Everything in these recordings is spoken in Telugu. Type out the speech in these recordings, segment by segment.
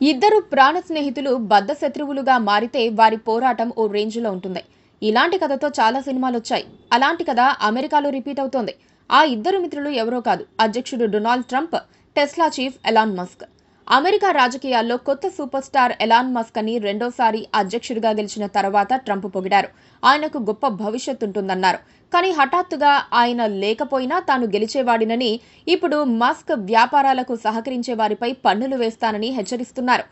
ఇద్దరు ప్రాణ స్నేహితులు బద్ధ శత్రువులుగా మారితే వారి పోరాటం ఓ రేంజ్లో ఉంటుంది. ఇలాంటి కథతో చాలా సినిమాలొచ్చాయి. అలాంటి కథ అమెరికాలో రిపీట్ అవుతోంది. ఆ ఇద్దరు మిత్రులు ఎవరో కాదు, అధ్యక్షుడు Donald Trump, Tesla chief Elon Musk. America రాజకీయాల్లో కొత్త సూపర్ స్టార్ ఎలాన్ మస్క్ అని రెండోసారి అధ్యక్షుడిగా గెలిచిన తర్వాత ట్రంప్ పొగిడారు. ఆయనకు గొప్ప భవిష్యత్తు ఉంటుందన్నారు. కానీ హఠాత్తుగా ఆయన లేకపోయినా తాను గెలిచేవాడినని, ఇప్పుడు మస్క్ వ్యాపారాలకు సహకరించే వారిపై పన్నులు వేస్తానని హెచ్చరిస్తున్నారు.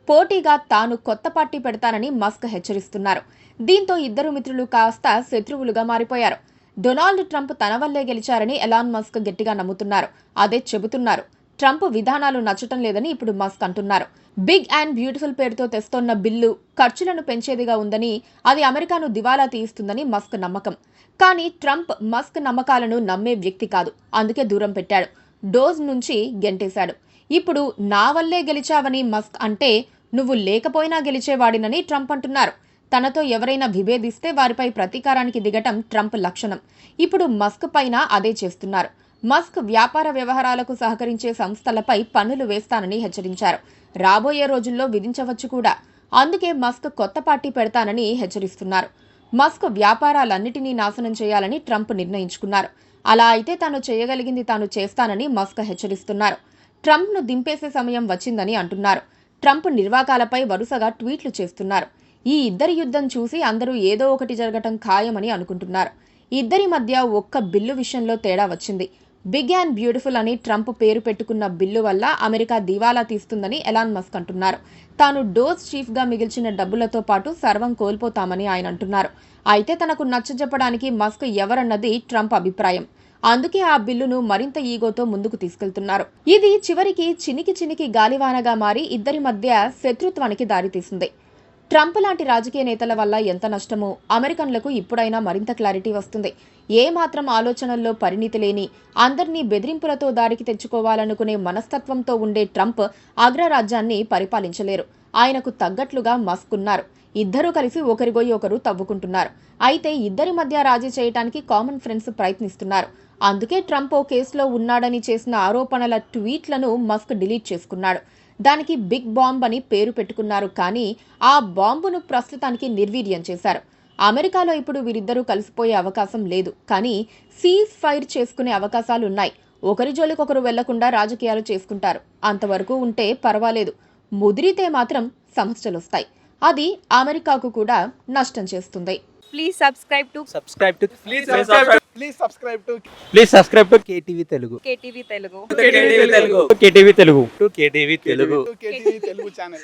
పోటీగా తాను కొత్త పార్టీ పెడతానని మస్క్ హెచ్చరిస్తున్నారు. దీంతో ఇద్దరు మిత్రులు కాస్త శత్రువులుగా మారిపోయారు. డొనాల్డ్ ట్రంప్ తన వల్లే గెలిచారని ఎలాన్ మస్క్ గట్టిగా నమ్ముతున్నారు. అదే చెబుతున్నారు. ట్రంప్ విధానాలు నచ్చటం లేదని ఇప్పుడు మస్క్ అంటున్నారు. బిగ్ అండ్ బ్యూటిఫుల్ పేరుతో తెస్తోన్న బిల్లు ఖర్చులను పెంచేదిగా ఉందని, అది అమెరికాను దివాలా తీయిస్తుందని మస్క్ నమ్మకం. కానీ ట్రంప్ మస్క్ నమ్మకాలను నమ్మే వ్యక్తి కాదు. అందుకే దూరం పెట్టాడు. డోజ్ నుంచి గెంటేశాడు. ఇప్పుడు నా వల్లే గెలిచావని మస్క్ అంటే, నువ్వు లేకపోయినా గెలిచేవాడినని ట్రంప్ అంటున్నారు. తనతో ఎవరైనా విభేదిస్తే వారిపై ప్రతీకారానికి దిగటం ట్రంప్ లక్షణం. ఇప్పుడు మస్క్ పైన అదే చేస్తున్నారు. మస్క్ వ్యాపార వ్యవహారాలకు సహకరించే సంస్థలపై పన్నులు వేస్తానని హెచ్చరించారు. రాబోయే రోజుల్లో విధించవచ్చు కూడా. అందుకే మస్క్ కొత్త పార్టీ పెడతానని హెచ్చరిస్తున్నారు. మస్క్ వ్యాపారాలన్నిటినీ నాశనం చేయాలని ట్రంప్ నిర్ణయించుకున్నారు. అలా అయితే తాను చేయగలిగింది తాను చేస్తానని మస్క్ హెచ్చరిస్తున్నారు. ట్రంప్ను దింపేసే సమయం వచ్చిందని అంటున్నారు. ట్రంప్ నిర్వాకాలపై వరుసగా ట్వీట్లు చేస్తున్నారు. ఈ ఇద్దరి యుద్ధం చూసి అందరూ ఏదో ఒకటి జరగటం ఖాయమని అనుకుంటున్నారు. ఇద్దరి మధ్య ఒక్క బిల్లు విషయంలో తేడా వచ్చింది. బిగ్ అండ్ బ్యూటిఫుల్ అని ట్రంప్ పేరు పెట్టుకున్న బిల్లు వల్ల అమెరికా దివాలా తీస్తుందని ఎలాన్ మస్క్ అంటున్నారు. తాను డోజ్ చీఫ్గా మిగిల్చిన డబ్బులతో పాటు సర్వం కోల్పోతామని ఆయన అంటున్నారు. అయితే తనకు నచ్చజెప్పడానికి మస్క్ ఎవరన్నది ట్రంప్ అభిప్రాయం. అందుకే ఆ బిల్లును మరింత ఈగోతో ముందుకు తీసుకెళ్తున్నారు. ఇది చివరికి చినికి గాలివానగా మారి ఇద్దరి మధ్య శత్రుత్వానికి దారితీసింది. ట్రంప్ లాంటి రాజకీయ నేతల వల్ల ఎంత నష్టమో అమెరికన్లకు ఇప్పుడైనా మరింత క్లారిటీ వస్తుంది. ఏ మాత్రం ఆలోచనల్లో పరిణితి లేని, అందర్నీ బెదిరింపులతో దారికి తెచ్చుకోవాలనుకునే మనస్తత్వంతో ఉండే ట్రంప్ అగ్రరాజ్యాన్ని పరిపాలించలేరు. ఆయనకు తగ్గట్లుగా మస్క్ ఉన్నారు. ఇద్దరూ కలిసి ఒకరిగొయ్యి ఒకరు తవ్వుకుంటున్నారు. అయితే ఇద్దరి మధ్య రాజీ చేయడానికి కామన్ ఫ్రెండ్స్ ప్రయత్నిస్తున్నారు. అందుకే ట్రంప్ ఓ కేసులో ఉన్నాడని చేసిన ఆరోపణల ట్వీట్లను మస్క్ డిలీట్ చేసుకున్నాడు. దానికి బిగ్ బాంబ్ అని పేరు పెట్టుకున్నారు. కానీ ఆ బాంబును ప్రస్తుతానికి నిర్వీర్యం చేశారు. అమెరికాలో ఇప్పుడు వీరిద్దరూ కలిసిపోయే అవకాశం లేదు. కానీ సీజ్ ఫైర్ చేసుకునే అవకాశాలున్నాయి. ఒకరి జోలికొకరు వెళ్లకుండా రాజకీయాలు చేసుకుంటారు. అంతవరకు ఉంటే పర్వాలేదు. ముదిరితే మాత్రం సమస్యలొస్తాయి. అది అమెరికాకు కూడా నష్టం చేస్తుంది. Please subscribe to KTV Telugu. KTV Telugu. KTV Telugu. KTV Telugu channel.